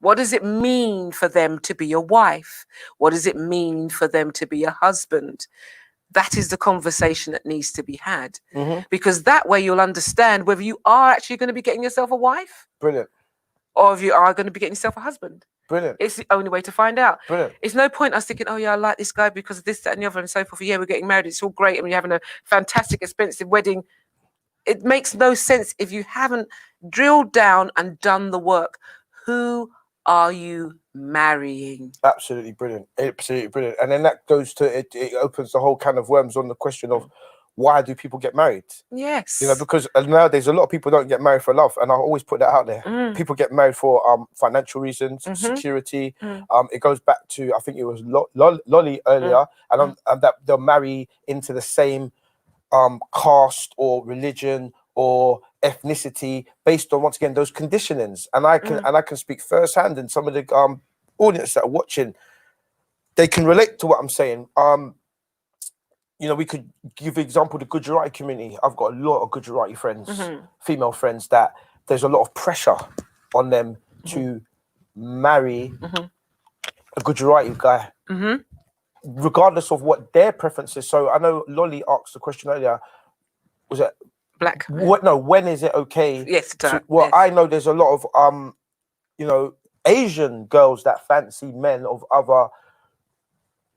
What does it mean for them to be a wife? What does it mean for them to be a husband? That is the conversation that needs to be had. Because that way you'll understand whether you are actually going to be getting yourself a wife. Brilliant. Or if you are going to be getting yourself a husband. Brilliant. It's the only way to find out. Brilliant. It's no point us thinking, oh yeah, I like this guy because of this, that, and the other, and so forth. Yeah, we're getting married. It's all great, and we're having a fantastic, expensive wedding. It makes no sense if you haven't drilled down and done the work. Who are you marrying? Absolutely brilliant. Absolutely brilliant. And then that goes to it opens the whole can of worms on the question of why do people get married? Yes. You know, because nowadays a lot of people don't get married for love, and I always put that out there. People get married for financial reasons, security. It goes back to, I think it was Lolly earlier, and that they'll marry into the same caste or religion or ethnicity based on, once again, those conditionings. And I can speak firsthand, and some of the audience that are watching, they can relate to what I'm saying. You know, we could give example the Gujarati community. I've got a lot of Gujarati friends, female friends, that there's a lot of pressure on them to marry a Gujarati guy, regardless of what their preference is. So I know Lolly asked the question earlier, was it black? When is it okay? Yes. I know there's a lot of you know, Asian girls that fancy men of other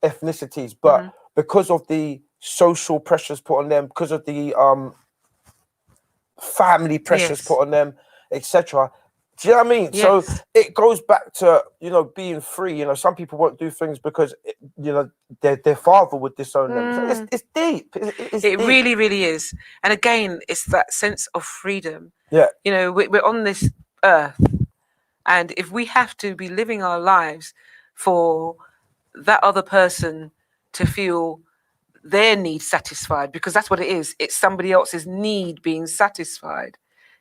ethnicities, but because of the social pressures put on them, because of the family pressures put on them, etc. Do you know what I mean? Yes. So it goes back to, you know, being free. You know, some people won't do things because, you know, their father would disown them. So it's deep. It deep. Really, really is. And again, it's that sense of freedom. Yeah. You know, we're on this earth, and if we have to be living our lives for that other person to feel their need satisfied, because that's what it is, it's somebody else's need being satisfied,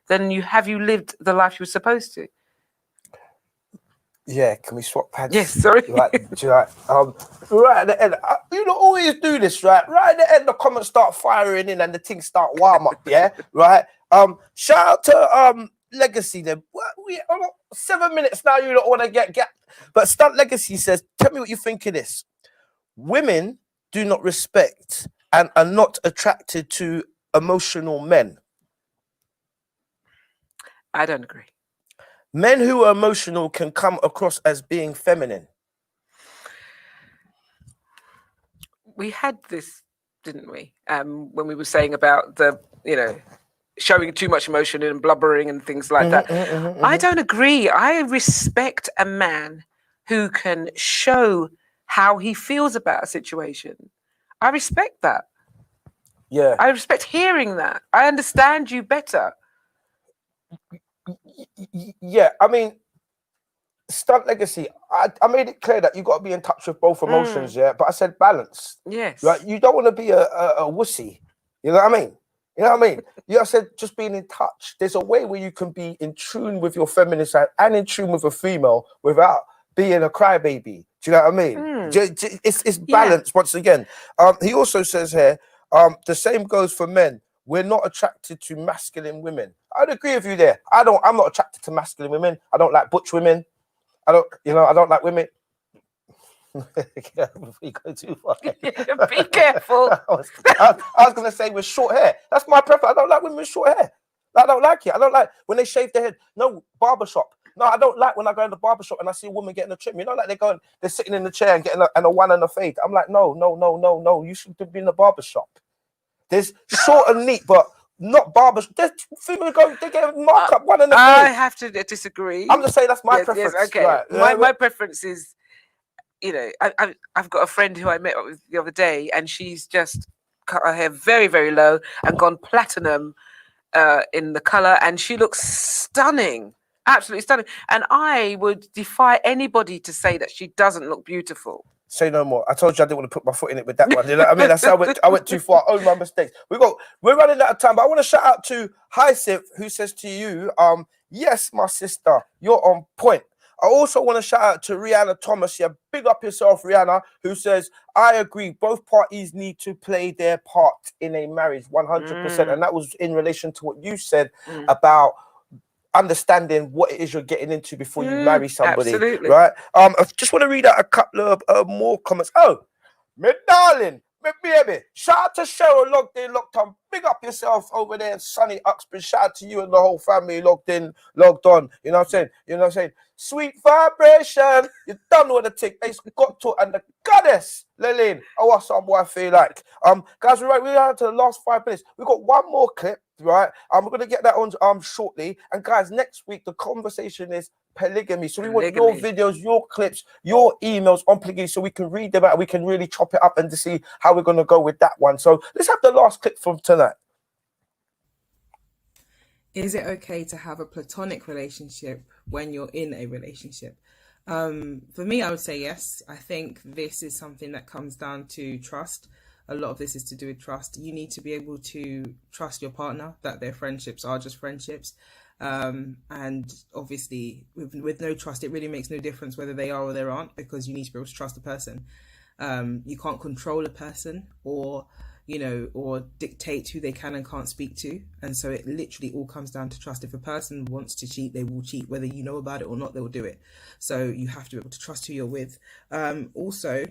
then you lived the life you were supposed to. Yeah, can we swap pads? Yes, sorry. Right at the end, you don't always do this, right? Right at the end, the comments start firing in and the things start warm up, yeah? Right? Shout out to Legacy then. We 7 minutes now, you don't want to get. But Stunt Legacy says, tell me what you think of this. Women do not respect and are not attracted to emotional men. I don't agree. Men who are emotional can come across as being feminine. We had this, didn't we? When we were saying about the, you know, showing too much emotion and blubbering and things like that. I don't agree. I respect a man who can show how he feels about a situation. I respect that. Yeah. I respect hearing that. I understand you better. Yeah, I mean, Stunt Legacy, I made it clear that you got to be in touch with both emotions, yeah? But I said balance. Yes. Right? You don't want to be a wussy. You know what I mean? You know what I mean? I said just being in touch. There's a way where you can be in tune with your feminine side and in tune with a female without being a crybaby. Do you know what I mean? It's balance once again. He also says here, the same goes for men. We're not attracted to masculine women. I'd agree with you there. I'm not attracted to masculine women. I don't like butch women. I don't like women. You go too far. Be careful. I was gonna say with short hair. That's my preference. I don't like women with short hair. I don't like it. I don't like when they shave their head. No, barbershop. No, I don't like when I go in the barbershop and I see a woman getting a trim. You know, like they're sitting in the chair and getting a one and a fade. I'm like, no. You should be in the barbershop. There's short and neat, but not barbershop. There's people they get a markup one and a fade. I have to disagree. I'm just saying that's my preference. Yes, okay. Right. My preference is, I've got a friend who I met with the other day, and she's just cut her hair very, very low and gone platinum in the color, and she looks stunning. Absolutely stunning. And I would defy anybody to say that she doesn't look beautiful. Say no more. I told you I didn't want to put my foot in it with that one. You know what I mean? That's how I went too far. Own my mistakes. We're running out of time, but I want to shout out to Hyacinth, who says to you, yes, my sister, you're on point. I also want to shout out to Rihanna Thomas. Yeah, big up yourself, Rihanna, who says, I agree, both parties need to play their part in a marriage 100%. And that was in relation to what you said about understanding what it is you're getting into before you marry somebody. Absolutely. Right? I just want to read out a couple of more comments. Oh, my darling, my baby, shout out to Cheryl logged in, locked on. Big up yourself over there in sunny Uxbridge. Shout out to you and the whole family logged in, logged on. You know what I'm saying? Sweet vibration. You done with the tick. Ace Got Talk and the goddess, Lurleen. Oh, what's up, boy? I feel like. Guys, we're down to the last 5 minutes. We've got one more clip, right? We're gonna get that on shortly. And guys, next week the conversation is polygamy. So we want your videos, your clips, your emails on polygamy, so we can read them out. We can really chop it up and to see how we're gonna go with that one. So let's have the last clip from tonight. Is it okay to have a platonic relationship when you're in a relationship? For me, I would say yes. I think this is something that comes down to trust. A lot of this is to do with trust. You need to be able to trust your partner, that their friendships are just friendships. And obviously, with no trust, it really makes no difference whether they are or they aren't, because you need to be able to trust a person. You can't control a person or dictate who they can and can't speak to. And so it literally all comes down to trust. If a person wants to cheat, they will cheat. Whether you know about it or not, they will do it. So you have to be able to trust who you're with. Also,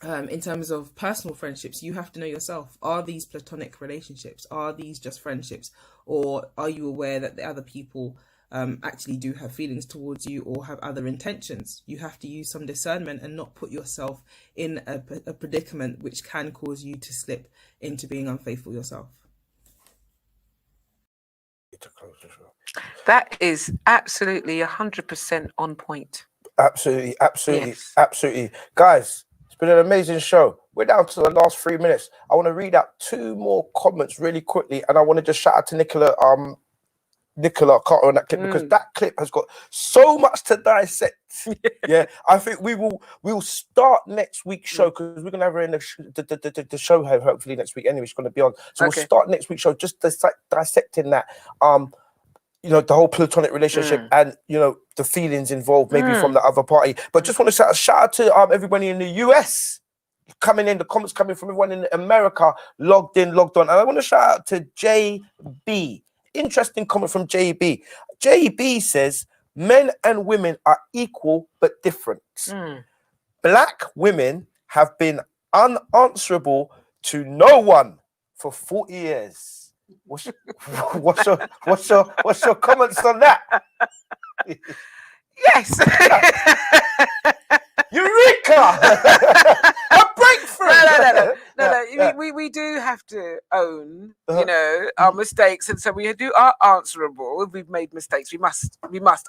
in terms of personal friendships, you have to know yourself. Are these platonic relationships? Are these just friendships? Or are you aware that the other people actually do have feelings towards you or have other intentions? You have to use some discernment and not put yourself in a predicament which can cause you to slip into being unfaithful yourself. That is absolutely 100% on point. Absolutely. Yes. Guys, it's been an amazing show. We're down to the last 3 minutes. I want to read out 2 more comments really quickly, and I want to just shout out to Nicola Carter on that clip, because that clip has got so much to dissect. Yeah, I think we'll start next week's show, because we're gonna have her in the show hopefully next week anyway. She's gonna be on, so we'll start next week's show just dissecting that the whole platonic relationship and the feelings involved maybe from the other party. But just want to shout out to everybody in the US coming in, the comments coming from everyone in America logged on, and I want to shout out to JB. Interesting comment from JB. JB says men and women are equal but different. Black women have been unanswerable to no one for 40 years. What's your comments on that? Yes. Eureka! A breakthrough! No. We do have to own, our mistakes, and so we are answerable. If we've made mistakes, we must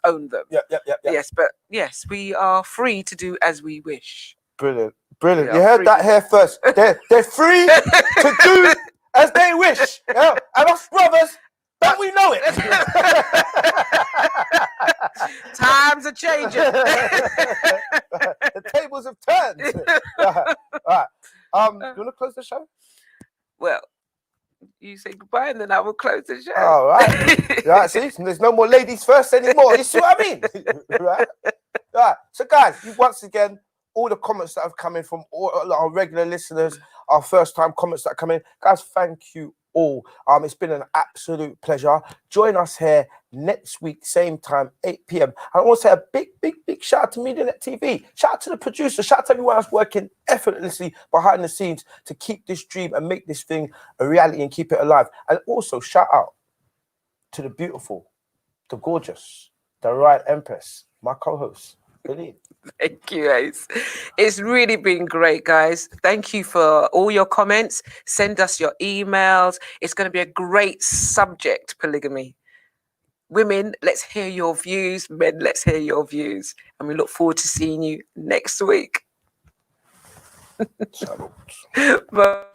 own them. Yeah. Yes, but yes, we are free to do as we wish. Brilliant. You heard that here first. They're free to do as they wish. Yeah? And us brothers, don't we know it? Times are changing. The tables have turned. All right. You want to close the show? Well, you say goodbye and then I will close the show. All right. Right. See, there's no more ladies first anymore. You see what I mean? Right. So, guys, once again, all the comments that have come in from all our regular listeners, our first time comments that come in. Guys, thank you all. It's been an absolute pleasure. Join us here next week, same time, 8 p.m. I want to say a big shout out to MediaNet TV. Shout out to the producer. Shout out to everyone else working effortlessly behind the scenes to keep this dream and make this thing a reality and keep it alive. And also shout out to the beautiful, the gorgeous, the right Empress, my co-host, Lurleen. Thank you, Ace. It's really been great, guys. Thank you for all your comments. Send us your emails. It's going to be a great subject, polygamy. Women, let's hear your views. Men, let's hear your views. And we look forward to seeing you next week. Salute. Bye.